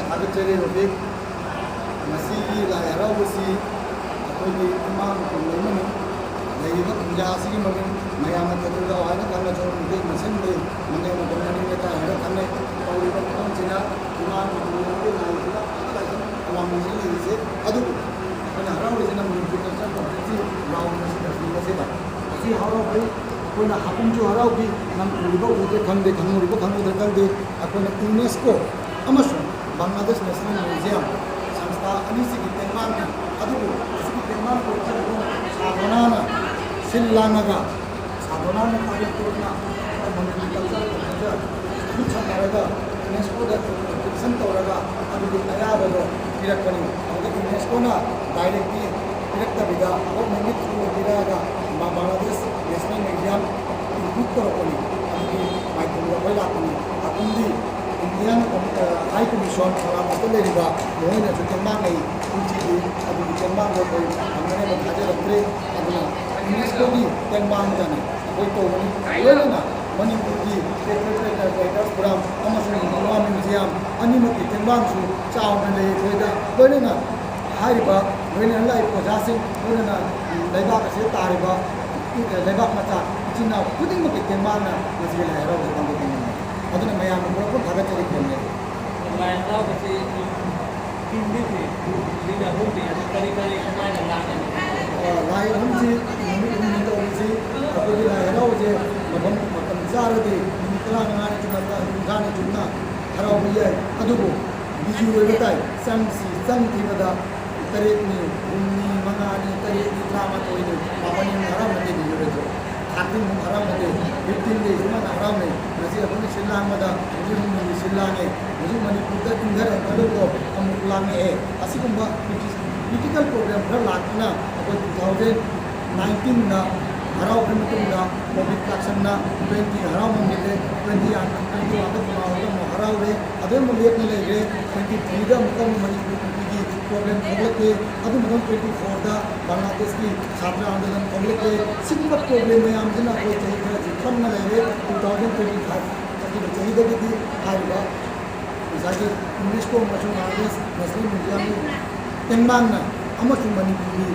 ꯊꯥꯒꯠꯆꯔꯤ ꯍꯧꯖꯤꯛ ꯃꯁꯤꯒꯤ ꯂꯥꯏ ꯍꯔꯥꯎꯕꯁꯤ ꯑꯩꯈꯣꯏꯒꯤ ꯏꯃꯥꯡ ꯀꯨꯝꯂꯩꯃꯅꯤ ꯂꯩꯔꯤꯕ ꯀꯨꯝꯖꯥ ꯑꯁꯤꯒꯤ ꯃꯃꯤꯡ ꯃꯌꯥꯝꯅ ꯀꯦꯊꯦꯗ꯭ꯔꯦꯜ ꯍꯥꯏꯅ ꯈꯪꯅꯖꯕ ꯃꯤꯇꯩ ꯃꯁꯤꯡꯗꯤ ꯃꯅꯦ ꯃꯇꯝ ꯃꯅꯤꯡ ꯂꯩꯀꯥꯏ ꯍꯥꯏꯅ ꯈꯪꯅꯩ ꯇꯧꯔꯤꯕ ꯃꯐꯝꯁꯤꯅ ꯏꯃꯥꯡ ꯀꯨꯝꯂꯩꯃꯒꯤ ꯂꯥꯏꯁꯤꯅ ꯑꯋꯥꯡꯕꯁꯤ ꯂꯩꯔꯤꯁꯦ ꯑꯗꯨꯕꯨ ꯑꯩꯈꯣꯏꯅ ꯍꯔꯥꯎꯔꯤꯁꯤꯅ ꯃꯅꯤꯄꯨꯔ ꯀꯜꯆꯔ ꯀꯣꯝꯄ꯭ꯂꯦꯛꯁꯀꯤ ꯒ꯭ꯔꯥꯎꯟ ꯑꯁꯤꯗ ꯐꯤꯜꯗꯁꯤꯗ ꯑꯁꯤ ꯍꯔꯥꯎꯕꯩ ꯑꯩꯈꯣꯏꯅ ꯍꯥꯀꯨꯝꯁꯨ ꯍꯔꯥꯎꯈꯤ ꯅꯪ ꯎꯔꯤꯕ ꯎꯗꯦ ꯈꯪꯗꯦ ꯈꯪꯉꯨꯔꯤꯕ ꯈꯪꯉꯨꯗ꯭ꯔꯦ ꯈꯪꯗꯦ ꯑꯩꯈꯣꯏꯅ ꯌꯨꯅꯦꯁꯀꯣ ꯑꯃꯁꯨꯡ ꯕꯪꯒ꯭ꯂꯥꯗꯦꯁ ꯅꯦꯁꯅꯦꯜ ꯃ꯭ꯌꯨꯖꯤꯌꯝ संस्था अनीसिगी तेंबांग अदुबु सिगी तेंबांग को चलबो साधनाना सिल्लांगगा साधनाना कार्यक्रमना मनिपुरी कल्चर को खुचनारगा यूनेस्को दा प्रोटेक्शन तौरगा अदुबु अयाबदो पिरकनी अदु यूनेस्को ना डायरेक्टली पिरक्तबिदा और निमित पिरागा बांग्लादेश नेशनल म्यूजियम इंक्लूड तौरकोनी अदुबु माइकुंगा होइलाकुनी अकुंदी इंडियन हाई कमीशन सलामत लेरिबा मोहन जो तेंबांग नै कुंची अदु तेंबांग को कोई हमने में खाजे रखरे अदुना यूनेस्को की तेंबांग जाने कोई तो बनी लोना मणिपुर की टेक्निकल प्रोग्राम अमसुन मवा म्यूजियम अनिमति तेंबांग सु चावने ले कोइदा लोना हारिबा लोना लाई प्रजासिंग लोना लेबाक से तारिबा लेबाक मचा चिना खुदिंग में तेंबांग ना मसिगे लहरो बंद अदुना मयाम को थागचरी केने लाइन राव बसे हिंदी से लीला होती है करी करी समाज लाने लाई हमसी निमित तो से अकोली लाई राव जे मबम मतम जारदे निकला नाने चुनता गाने चुनना हराव बिया अदुबो बिजु रोबताई संसी संति बदा तरेतनी उन्नी मंगानी तरेतनी ड्रामा तोइने मापनी हराम मते बिजुरेजो खातिन हराम मते 15 डेज में हराम ने नसी अपने शिल्लांग मदा मुझे शिल्लांग है मुझे मणिपुर का इंदर अलो को अमुलांग है असिकुंबा क्रिटिकल प्रोग्राम खर लाखना अकोई 2019 ना हराव खमतुंगा कोविड वैक्सीन ना 20 हराव मंगिले 20 आंत मावदा हराव रे अदे मुलेक ने ले 23 दा मुकम मणिपुर की प्रोग्राम खगलके अदु मुकम 24 दा बांग्लादेश की छात्र आंदोलन खगलके सिंगल प्रोग्राम में आमजना कोई चाहिए खरा जिखम न ले 2025 तक चाहिए दगी हाइबा जाके यूनेस्को मचुं बांग्लादेश नेशनल म्यूजियम तेंबांग ना अमचुं मणिपुरी